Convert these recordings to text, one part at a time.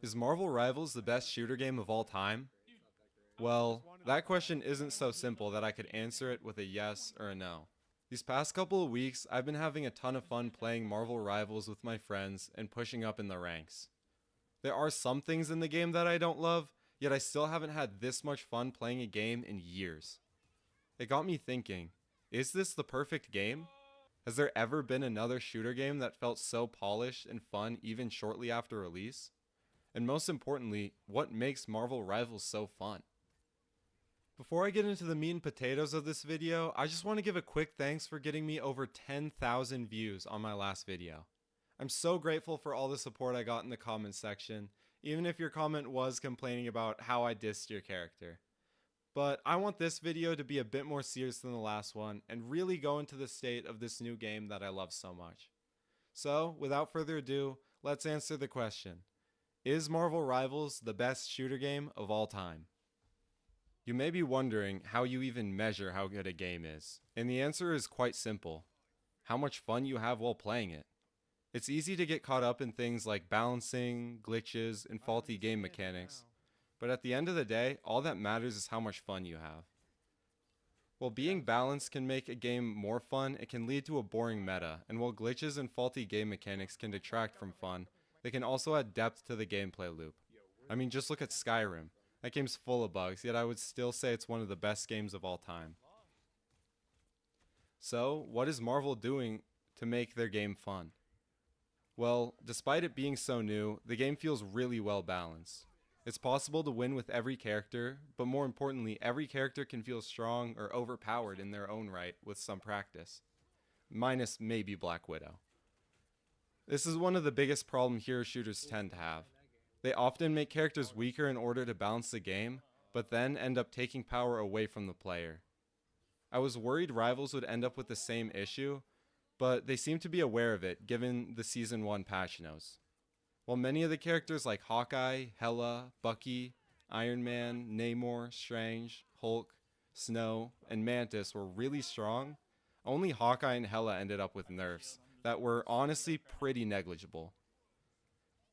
Is Marvel Rivals the best shooter game of all time? Well, that question isn't so simple that I could answer it with a yes or a no. These past couple of weeks, I've been having a ton of fun playing Marvel Rivals with my friends and pushing up in the ranks. There are some things in the game that I don't love, yet I still haven't had this much fun playing a game in years. It got me thinking, is this the perfect game? Has there ever been another shooter game that felt so polished and fun even shortly after release? And most importantly, what makes Marvel Rivals so fun? Before I get into the meat and potatoes of this video, I just want to give a quick thanks for getting me over 10,000 views on my last video. I'm so grateful for all the support I got in the comments section, even if your comment was complaining about how I dissed your character. But I want this video to be a bit more serious than the last one and really go into the state of this new game that I love so much. So, without further ado, let's answer the question. Is Marvel Rivals the best shooter game of all time? You may be wondering how you even measure how good a game is, and the answer is quite simple. How much fun you have while playing it. It's easy to get caught up in things like balancing, glitches, and faulty game mechanics, but at the end of the day, all that matters is how much fun you have. While being balanced can make a game more fun, it can lead to a boring meta, and while glitches and faulty game mechanics can detract from fun, they can also add depth to the gameplay loop. I mean, just look at Skyrim. That game's full of bugs, yet I would still say it's one of the best games of all time. So, what is Marvel doing to make their game fun? Well, despite it being so new, the game feels really well balanced. It's possible to win with every character, but more importantly, every character can feel strong or overpowered in their own right with some practice. Minus maybe Black Widow. This is one of the biggest problems hero shooters tend to have. They often make characters weaker in order to balance the game, but then end up taking power away from the player. I was worried Rivals would end up with the same issue, but they seem to be aware of it given the Season 1 patch notes. While many of the characters like Hawkeye, Hela, Bucky, Iron Man, Namor, Strange, Hulk, Snow, and Mantis were really strong, only Hawkeye and Hela ended up with nerfs that were honestly pretty negligible.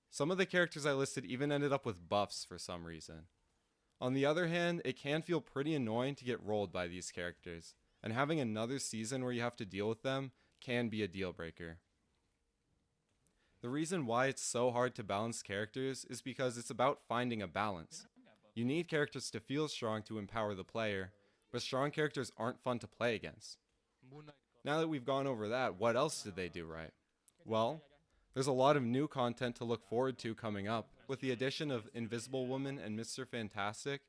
Some of the characters I listed even ended up with buffs for some reason. On the other hand, it can feel pretty annoying to get rolled by these characters, and having another season where you have to deal with them can be a deal breaker. The reason why it's so hard to balance characters is because it's about finding a balance. You need characters to feel strong to empower the player, but strong characters aren't fun to play against. Now that we've gone over that, what else did they do right? Well, there's a lot of new content to look forward to coming up. With the addition of Invisible Woman and Mr. Fantastic,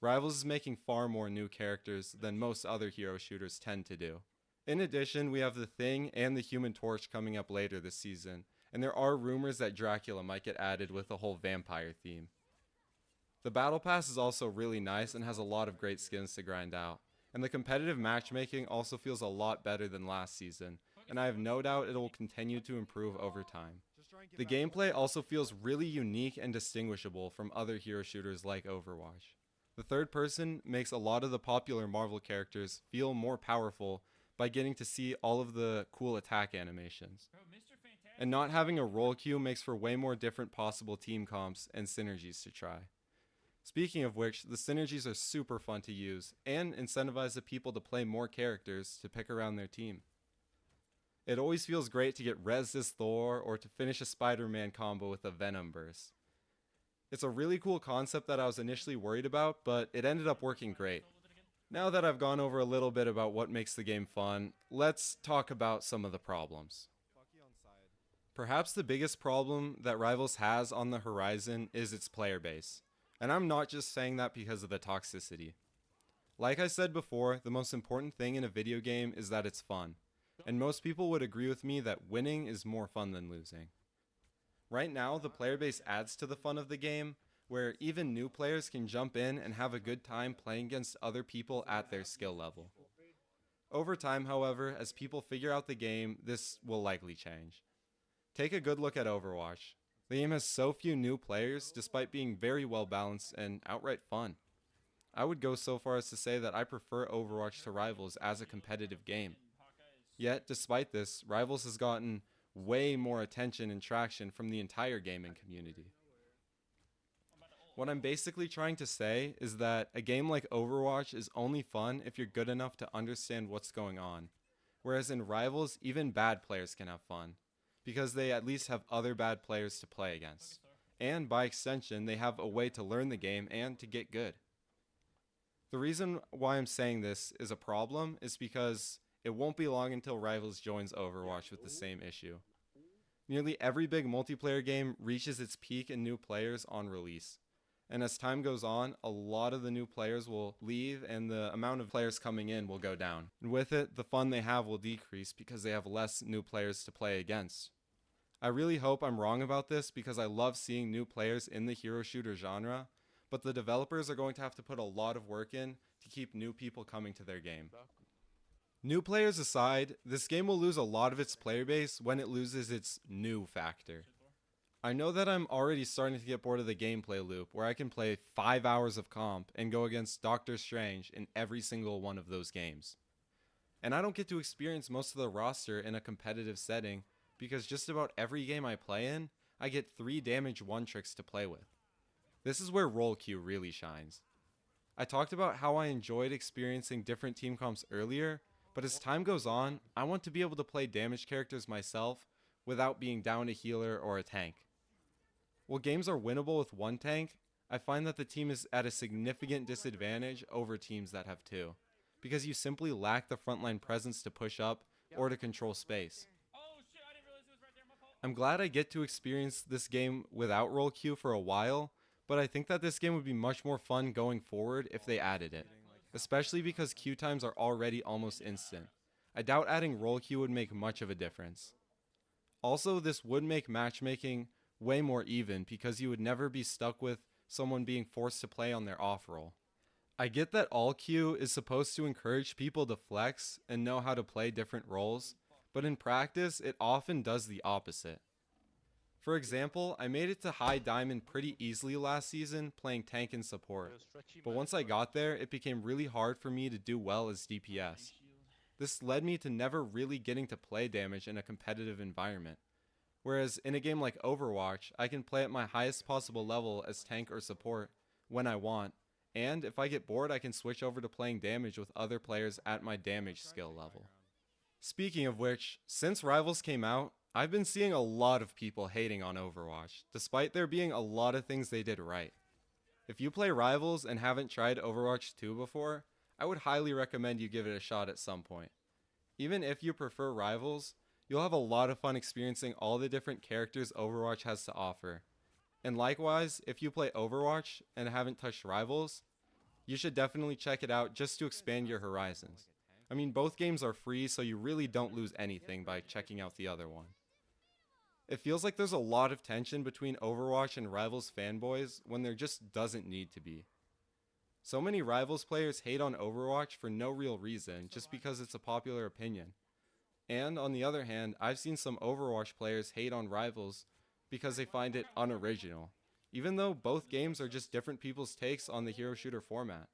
Rivals is making far more new characters than most other hero shooters tend to do. In addition, we have The Thing and the Human Torch coming up later this season, and there are rumors that Dracula might get added with a whole vampire theme. The Battle Pass is also really nice and has a lot of great skins to grind out, and the competitive matchmaking also feels a lot better than last season, and I have no doubt it will continue to improve over time. The gameplay also feels really unique and distinguishable from other hero shooters like Overwatch. The third person makes a lot of the popular Marvel characters feel more powerful by getting to see all of the cool attack animations. And not having a role queue makes for way more different possible team comps and synergies to try. Speaking of which, the synergies are super fun to use and incentivize the people to play more characters to pick around their team. It always feels great to get Res as Thor or to finish a Spider-Man combo with a Venom burst. It's a really cool concept that I was initially worried about, but it ended up working great. Now that I've gone over a little bit about what makes the game fun, let's talk about some of the problems. Perhaps the biggest problem that Rivals has on the horizon is its player base. And I'm not just saying that because of the toxicity. Like I said before, the most important thing in a video game is that it's fun. And most people would agree with me that winning is more fun than losing. Right now, the player base adds to the fun of the game, where even new players can jump in and have a good time playing against other people at their skill level. Over time, however, as people figure out the game, this will likely change. Take a good look at Overwatch. The game has so few new players despite being very well balanced and outright fun. I would go so far as to say that I prefer Overwatch to Rivals as a competitive game. Yet, despite this, Rivals has gotten way more attention and traction from the entire gaming community. What I'm basically trying to say is that a game like Overwatch is only fun if you're good enough to understand what's going on. Whereas in Rivals, even bad players can have fun, because they at least have other bad players to play against. And by extension, they have a way to learn the game and to get good. The reason why I'm saying this is a problem is because it won't be long until Rivals joins Overwatch with the same issue. Nearly every big multiplayer game reaches its peak in new players on release. And as time goes on, a lot of the new players will leave and the amount of players coming in will go down. And with it, the fun they have will decrease because they have less new players to play against. I really hope I'm wrong about this because I love seeing new players in the hero shooter genre, but the developers are going to have to put a lot of work in to keep new people coming to their game. New players aside, this game will lose a lot of its player base when it loses its new factor. I know that I'm already starting to get bored of the gameplay loop where I can play 5 hours of comp and go against Doctor Strange in every single one of those games. And I don't get to experience most of the roster in a competitive setting because just about every game I play in, I get 3 damage one tricks to play with. This is where role queue really shines. I talked about how I enjoyed experiencing different team comps earlier, but as time goes on, I want to be able to play damage characters myself without being down a healer or a tank. While games are winnable with one tank, I find that the team is at a significant disadvantage over teams that have 2, because you simply lack the frontline presence to push up or to control space. I'm glad I get to experience this game without role queue for a while, but I think that this game would be much more fun going forward if they added it, especially because queue times are already almost instant. I doubt adding role queue would make much of a difference. Also, this would make matchmaking way more even because you would never be stuck with someone being forced to play on their off role. I get that all queue is supposed to encourage people to flex and know how to play different roles, but in practice, it often does the opposite. For example, I made it to high diamond pretty easily last season playing tank and support, but once I got there, it became really hard for me to do well as DPS. This led me to never really getting to play damage in a competitive environment. Whereas in a game like Overwatch, I can play at my highest possible level as tank or support when I want, and if I get bored I can switch over to playing damage with other players at my damage skill level. Speaking of which, since Rivals came out, I've been seeing a lot of people hating on Overwatch, despite there being a lot of things they did right. If you play Rivals and haven't tried Overwatch 2 before, I would highly recommend you give it a shot at some point. Even if you prefer Rivals, you'll have a lot of fun experiencing all the different characters Overwatch has to offer. And likewise, if you play Overwatch and haven't touched Rivals, you should definitely check it out just to expand your horizons. I mean, both games are free, so you really don't lose anything by checking out the other one. It feels like there's a lot of tension between Overwatch and Rivals fanboys when there just doesn't need to be. So many Rivals players hate on Overwatch for no real reason, just because it's a popular opinion. And on the other hand, I've seen some Overwatch players hate on Rivals because they find it unoriginal, even though both games are just different people's takes on the hero shooter format.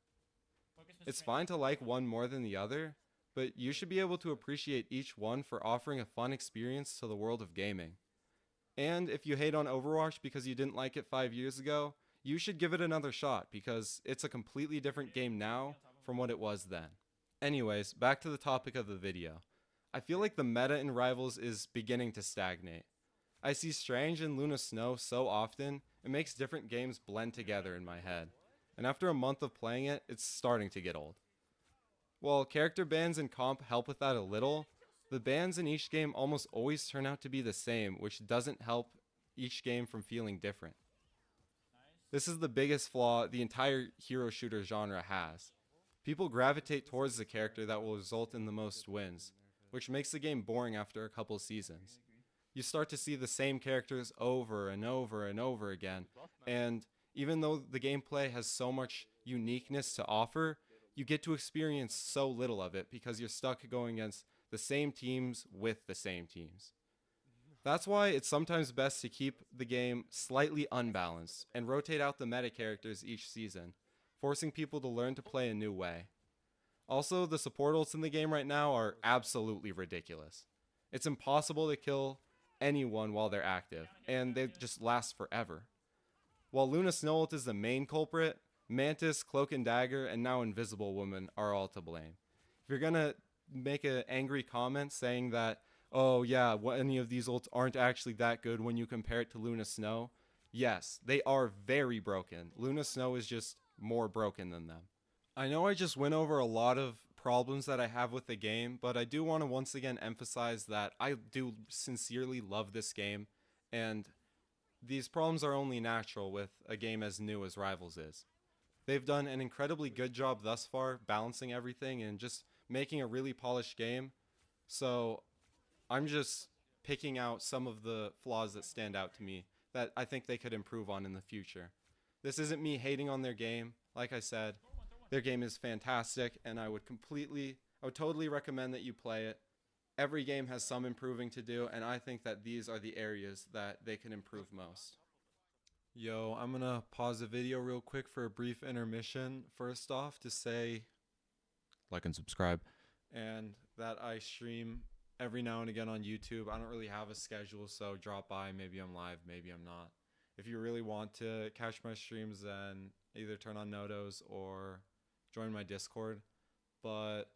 It's fine to like one more than the other, but you should be able to appreciate each one for offering a fun experience to the world of gaming. And if you hate on Overwatch because you didn't like it 5 years ago, you should give it another shot because it's a completely different game now from what it was then. Anyways, back to the topic of the video. I feel like the meta in Rivals is beginning to stagnate. I see Strange and Luna Snow so often, it makes different games blend together in my head. And after a month of playing it, it's starting to get old. While character bans in comp help with that a little, the bans in each game almost always turn out to be the same, which doesn't help each game from feeling different. This is the biggest flaw the entire hero shooter genre has. People gravitate towards the character that will result in the most wins, which makes the game boring after a couple seasons. You start to see the same characters over and over and over again, and even though the gameplay has so much uniqueness to offer, you get to experience so little of it because you're stuck going against the same teams with the same teams. That's why it's sometimes best to keep the game slightly unbalanced and rotate out the meta characters each season, forcing people to learn to play a new way. Also, the support ults in the game right now are absolutely ridiculous. It's impossible to kill anyone while they're active, and they just last forever. While Luna Snowult is the main culprit, Mantis, Cloak and Dagger, and now Invisible Woman are all to blame. If you're gonna make an angry comment saying that, oh yeah, any of these ults aren't actually that good when you compare it to Luna Snow, yes, they are very broken. Luna Snow is just more broken than them. I know I just went over a lot of problems that I have with the game, but I do want to once again emphasize that I do sincerely love this game, and these problems are only natural with a game as new as Rivals is. They've done an incredibly good job thus far balancing everything and just making a really polished game. So I'm just picking out some of the flaws that stand out to me that I think they could improve on in the future. This isn't me hating on their game. Like I said, their game is fantastic and I would totally recommend that you play it. Every game has some improving to do, and I think that these are the areas that they can improve most. Yo, I'm gonna pause the video real quick for a brief intermission. First off, to say like and subscribe, and that I stream every now and again on YouTube. I don't really have a schedule, so drop by. Maybe I'm live, maybe I'm not. If you really want to catch my streams, then either turn on notos or join my Discord. But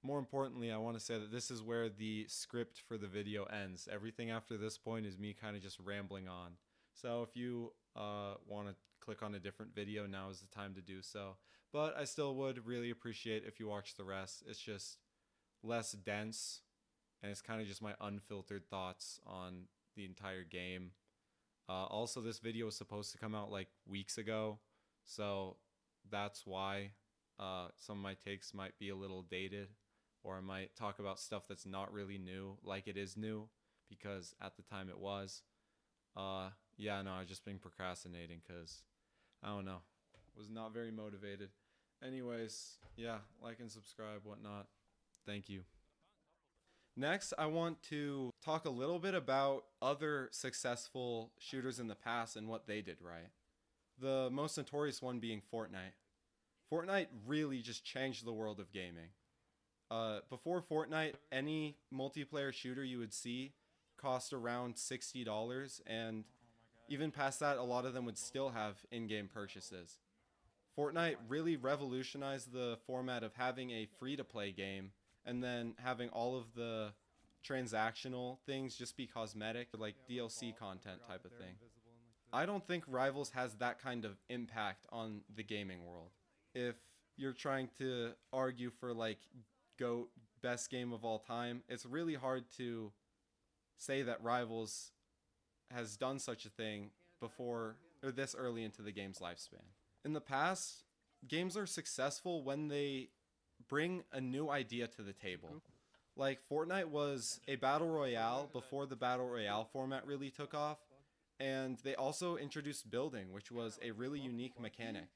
more importantly, I want to say that this is where the script for the video ends. Everything after this point is me kind of just rambling on. So if you want to click on a different video, now is the time to do so. But I still would really appreciate if you watch the rest. It's just less dense, and it's kind of just my unfiltered thoughts on the entire game. Also, this video was supposed to come out like weeks ago, so that's why some of my takes might be a little dated, or I might talk about stuff that's not really new, like it is new, because at the time it was. Yeah, no, I've just been procrastinating because, I don't know, was not very motivated. Anyways, yeah, like and subscribe, whatnot. Thank you. Next, I want to talk a little bit about other successful shooters in the past and what they did right. The most notorious one being Fortnite. Fortnite really just changed the world of gaming. Before Fortnite, any multiplayer shooter you would see cost around $60, and even past that, a lot of them would still have in-game purchases. Fortnite really revolutionized the format of having a free-to-play game and then having all of the transactional things just be cosmetic, like DLC content type of thing. I don't think Rivals has that kind of impact on the gaming world. If you're trying to argue for like GOAT, best game of all time, it's really hard to say that Rivals has done such a thing before or this early into the game's lifespan. In the past, games are successful when they bring a new idea to the table. Like Fortnite was a battle royale before the battle royale format really took off, and they also introduced building, which was a really unique mechanic.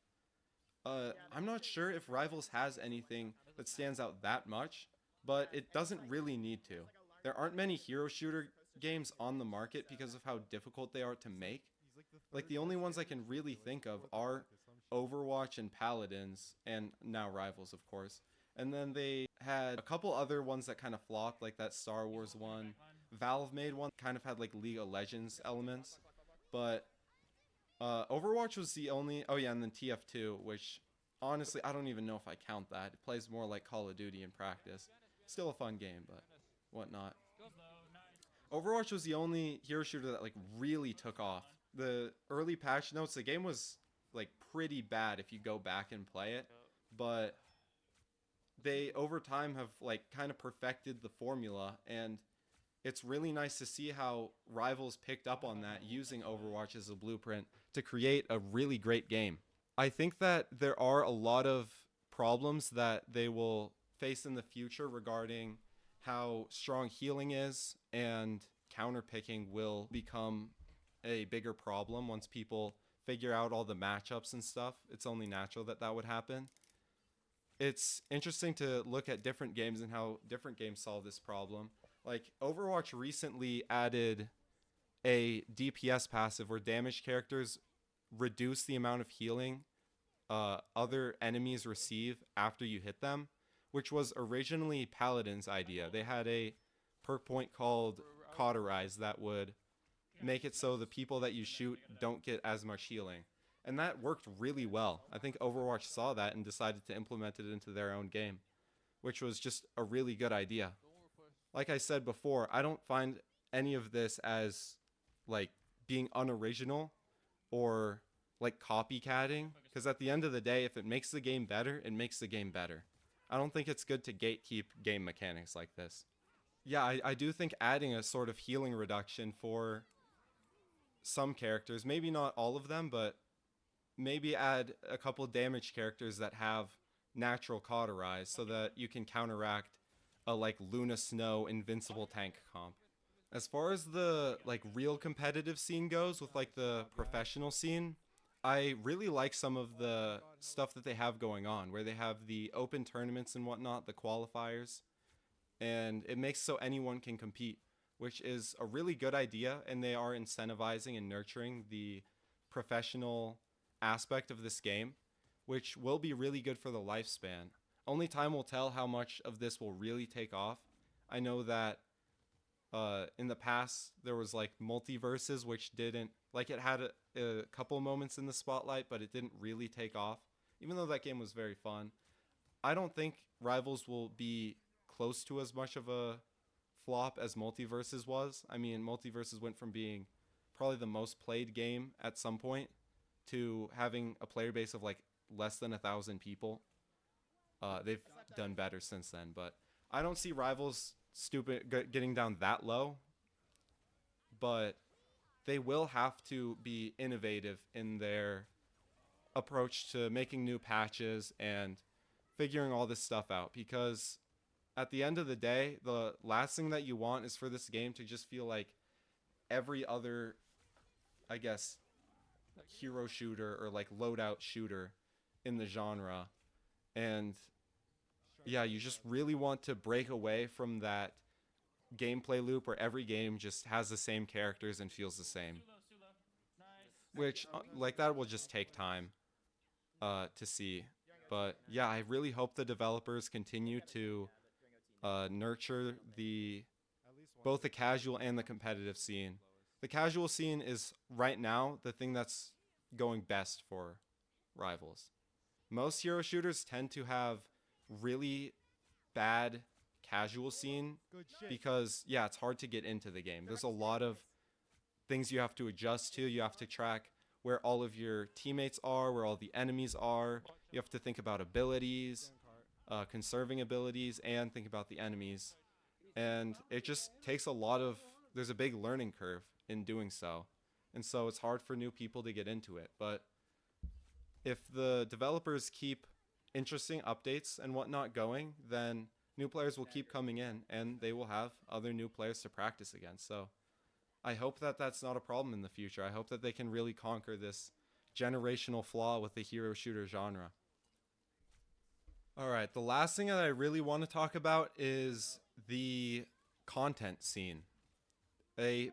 I'm not sure if Rivals has anything that stands out that much, but it doesn't really need to. There aren't many hero shooter games on the market because of how difficult they are to make. Like the only ones I can really think of are Overwatch and Paladins, and now Rivals, of course. And then they had a couple other ones that kind of flopped, like that Star Wars one. Valve made one, kind of had like League of Legends elements. But Overwatch was the only... Oh yeah, and then TF2, which honestly, I don't even know if I count that. It plays more like Call of Duty in practice. Still a fun game, but whatnot. Overwatch was the only hero shooter that like really took off. The early patch notes, the game was like pretty bad if you go back and play it, but they over time have like kind of perfected the formula, and it's really nice to see how Rivals picked up on that, using Overwatch as a blueprint to create a really great game. I think that there are a lot of problems that they will face in the future regarding how strong healing is, and counterpicking will become a bigger problem once people figure out all the matchups and stuff. It's only natural that that would happen. It's interesting to look at different games and how different games solve this problem. Like Overwatch recently added a DPS passive where damaged characters reduce the amount of healing other enemies receive after you hit them, which was originally Paladin's idea. They had a perk point called Cauterize that would make it so the people that you shoot don't get as much healing. And that worked really well. I think Overwatch saw that and decided to implement it into their own game, which was just a really good idea. Like I said before, I don't find any of this as like being unoriginal or like copycatting, because at the end of the day, if it makes the game better, it makes the game better. I don't think it's good to gatekeep game mechanics like this. Yeah, I do think adding a sort of healing reduction for some characters, maybe not all of them, but maybe add a couple damage characters that have natural cauterize so that you can counteract a like Luna Snow invincible tank comp. As far as the like real competitive scene goes with like the professional scene, I really like some of the stuff that they have going on where they have the open tournaments and whatnot, the qualifiers, and it makes so anyone can compete, which is a really good idea, and they are incentivizing and nurturing the professional aspect of this game, which will be really good for the lifespan. Only time will tell how much of this will really take off. I know that in the past there was like multiverses, which didn't, like, it had a couple moments in the spotlight, but it didn't really take off, even though that game was very fun. I don't think Rivals will be close to as much of a flop as Multiverses was. I mean, Multiverses went from being probably the most played game at some point to having a player base of like less than 1,000 people. They've done better since then, but I don't see Rivals getting down that low. But they will have to be innovative in their approach to making new patches and figuring all this stuff out, because at the end of the day, the last thing that you want is for this game to just feel like every other, I guess, hero shooter or like loadout shooter in the genre. And yeah, you just really want to break away from that gameplay loop where every game just has the same characters and feels the same, which like that will just take time to see. But yeah, I really hope the developers continue to nurture the both the casual and the competitive scene. The casual scene is right now the thing that's going best for Rivals. Most hero shooters tend to have really bad casual scene because yeah, it's hard to get into the game. There's a lot of things you have to adjust to. You have to track where all of your teammates are, where all the enemies are. You have to think about abilities, conserving abilities, and think about the enemies. And it just takes a lot of, there's a big learning curve in doing so. And so it's hard for new people to get into it. But if the developers keep interesting updates and whatnot going, then new players will keep coming in and they will have other new players to practice against. So I hope that that's not a problem in the future. I hope that they can really conquer this generational flaw with the hero shooter genre. All right, the last thing that I really want to talk about is the content scene. A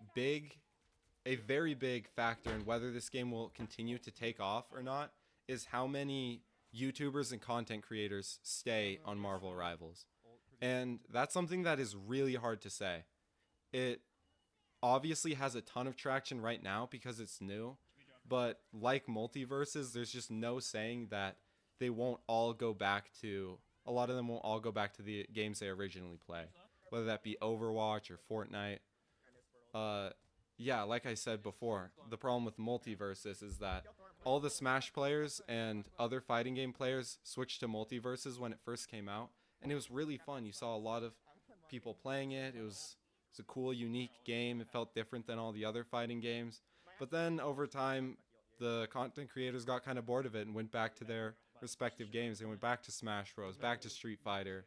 very big factor in whether this game will continue to take off or not is how many YouTubers and content creators stay on Marvel Rivals. And that's something that is really hard to say. It obviously has a ton of traction right now because it's new, but like Multiverses, there's just no saying that they won't all go back to, a lot of them won't all go back to the games they originally play, whether that be Overwatch or Fortnite. Yeah, like I said before, the problem with Multiverses is that all the Smash players and other fighting game players switched to Multiverses when it first came out, and it was really fun. You saw a lot of people playing it. It was a cool, unique game. It felt different than all the other fighting games. But then over time, the content creators got kind of bored of it and went back to their respective games. They went back to Smash Bros, back to Street Fighter,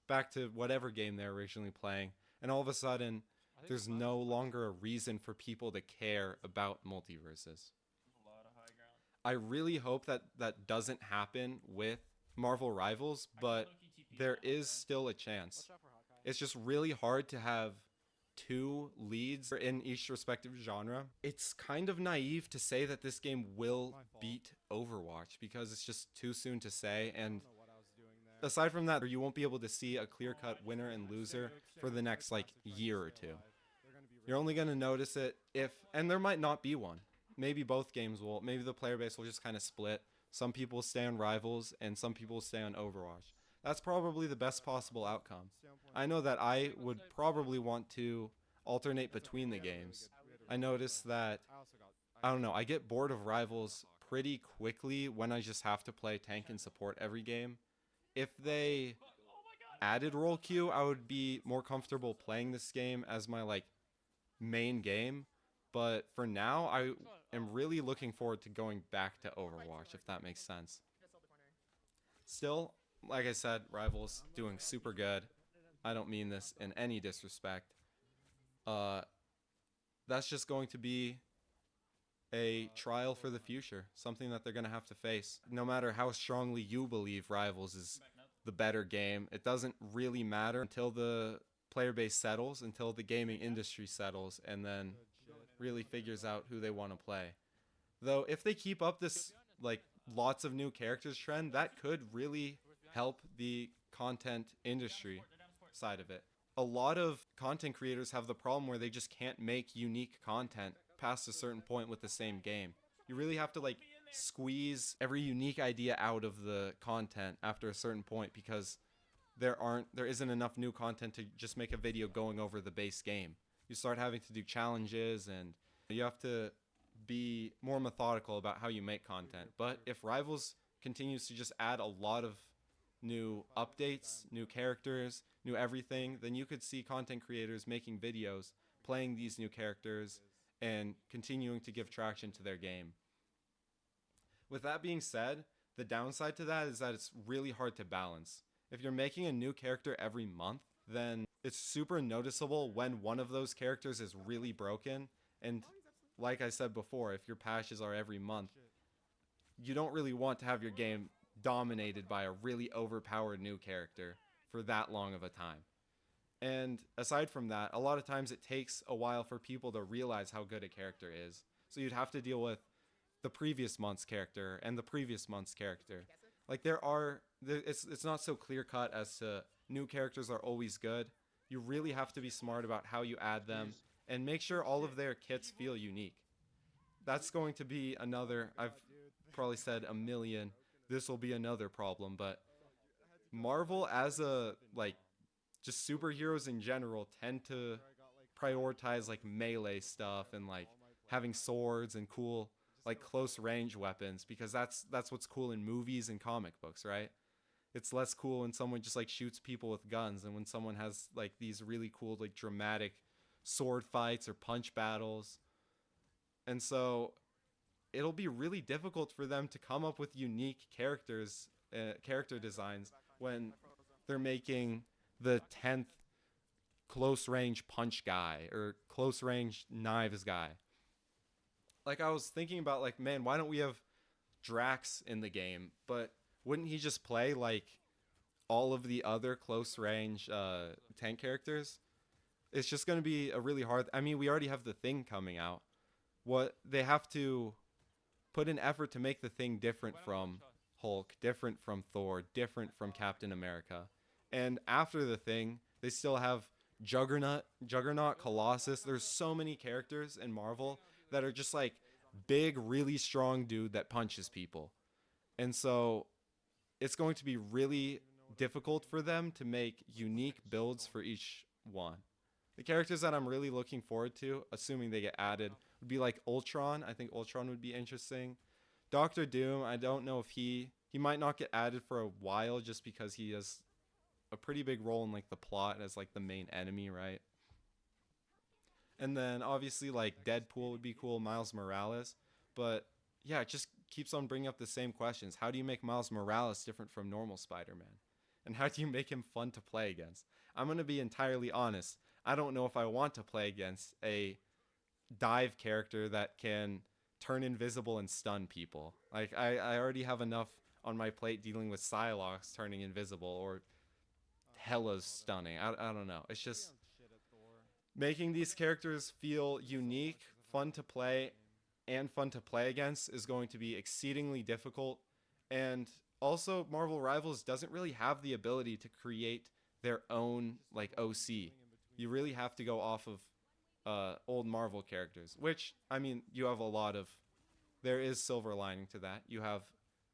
back to whatever game they're originally playing. And all of a sudden, there's no longer a reason for people to care about Multiverses. I really hope that that doesn't happen with Marvel Rivals, but there is still a chance. It's just really hard to have two leads in each respective genre. It's kind of naive to say that this game will beat Overwatch because it's just too soon to say, and aside from that, you won't be able to see a clear-cut winner and loser for the next like year or two. You're only going to notice it if, and there might not be one. Maybe both games will, maybe the player base will just kind of split. Some people stay on Rivals and some people stay on Overwatch. That's probably the best possible outcome. I know that I would probably want to alternate between the games. I noticed that, I don't know, I get bored of Rivals pretty quickly when I just have to play tank and support every game. If they added role queue, I would be more comfortable playing this game as my like main game. But for now, I am really looking forward to going back to Overwatch, if that makes sense. Still, like I said, Rivals doing super good. I don't mean this in any disrespect. Uh, that's just going to be a trial for the future, something that they're going to have to face. No matter how strongly you believe Rivals is the better game, it doesn't really matter until the player base settles, until the gaming industry settles, and then really figures out who they want to play. Though if they keep up this like lots of new characters trend, that could really help the content industry side of it. A lot of content creators have the problem where they just can't make unique content past a certain point with the same game. You really have to like squeeze every unique idea out of the content after a certain point because there isn't enough new content to just make a video going over the base game. You start having to do challenges and you have to be more methodical about how you make content. But if Rivals continues to just add a lot of new updates, new characters, new everything, then you could see content creators making videos, playing these new characters, and continuing to give traction to their game. With that being said, the downside to that is that it's really hard to balance. If you're making a new character every month, then it's super noticeable when one of those characters is really broken. And like I said before, if your patches are every month, you don't really want to have your game dominated by a really overpowered new character for that long of a time. And aside from that, a lot of times it takes a while for people to realize how good a character is. So you'd have to deal with the previous month's character and the previous month's character. Like it's not so clear cut as to new characters are always good. You really have to be smart about how you add them and make sure all of their kits feel unique. That's going to be another, I've probably said a million, this will be another problem, but Marvel as a, like, just superheroes in general tend to prioritize, like, melee stuff and, like, having swords and cool, like, close range weapons because that's what's cool in movies and comic books, right? It's less cool when someone just, like, shoots people with guns and when someone has, like, these really cool, like, dramatic sword fights or punch battles. And so it'll be really difficult for them to come up with unique character designs when they're making the 10th close range punch guy or close range knives guy. Like I was thinking about, like, man, why don't we have Drax in the game? But wouldn't he just play like all of the other close range tank characters? It's just going to be a really hard, I mean, we already have the Thing coming out. What they have to put an effort to make the Thing different from Hulk, different from Thor, different from Captain America. And after the Thing, they still have Juggernaut, Colossus. There's so many characters in Marvel that are just like big, really strong dude that punches people. And so it's going to be really difficult for them to make unique builds for each one. The characters that I'm really looking forward to, assuming they get added, would be like Ultron. I think Ultron would be interesting. Doctor Doom, I don't know if he might not get added for a while just because he has a pretty big role in like the plot as like the main enemy, right? And then obviously like Deadpool would be cool, Miles Morales. But yeah, it just keeps on bringing up the same questions. How do you make Miles Morales different from normal Spider-Man? And how do you make him fun to play against? I'm going to be entirely honest. I don't know if I want to play against a dive character that can turn invisible and stun people. Like, I already have enough on my plate dealing with Psylocke turning invisible or Hela's stunning. I don't know. It's just making these characters feel unique, fun to play, and fun to play against is going to be exceedingly difficult. And also, Marvel Rivals doesn't really have the ability to create their own like OC. You really have to go off of old Marvel characters, which, I mean, you have a lot of, there is silver lining to that. You have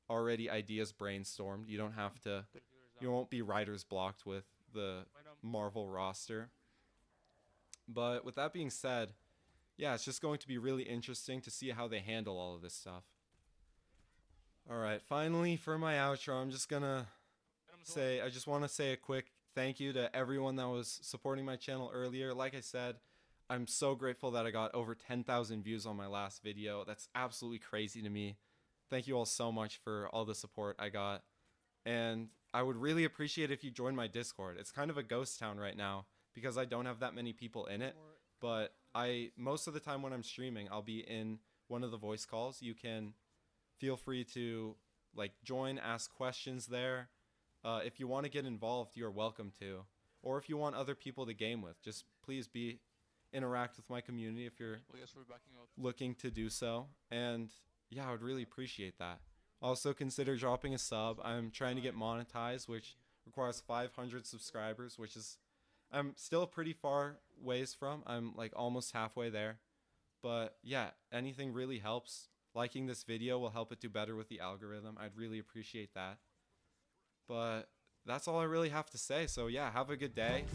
already ideas brainstormed. You don't have to, you won't be writer's blocked with the Marvel roster. But with that being said, yeah, it's just going to be really interesting to see how they handle all of this stuff. Alright, finally for my outro, I'm just gonna say, I just want to say a quick thank you to everyone that was supporting my channel earlier. Like I said, I'm so grateful that I got over 10,000 views on my last video. That's absolutely crazy to me. Thank you all so much for all the support I got. And I would really appreciate if you join my Discord. It's kind of a ghost town right now because I don't have that many people in it. But most of the time when I'm streaming, I'll be in one of the voice calls. You can feel free to like join, ask questions there. If you want to get involved, you're welcome to. Or if you want other people to game with, just please interact with my community if you're looking to do so. And yeah, I would really appreciate that. Also consider dropping a sub. I'm trying to get monetized, which requires 500 subscribers, which is, I'm still pretty far ways from. I'm like almost halfway there. But yeah, anything really helps. Liking this video will help it do better with the algorithm. I'd really appreciate that. But that's all I really have to say. So yeah, have a good day.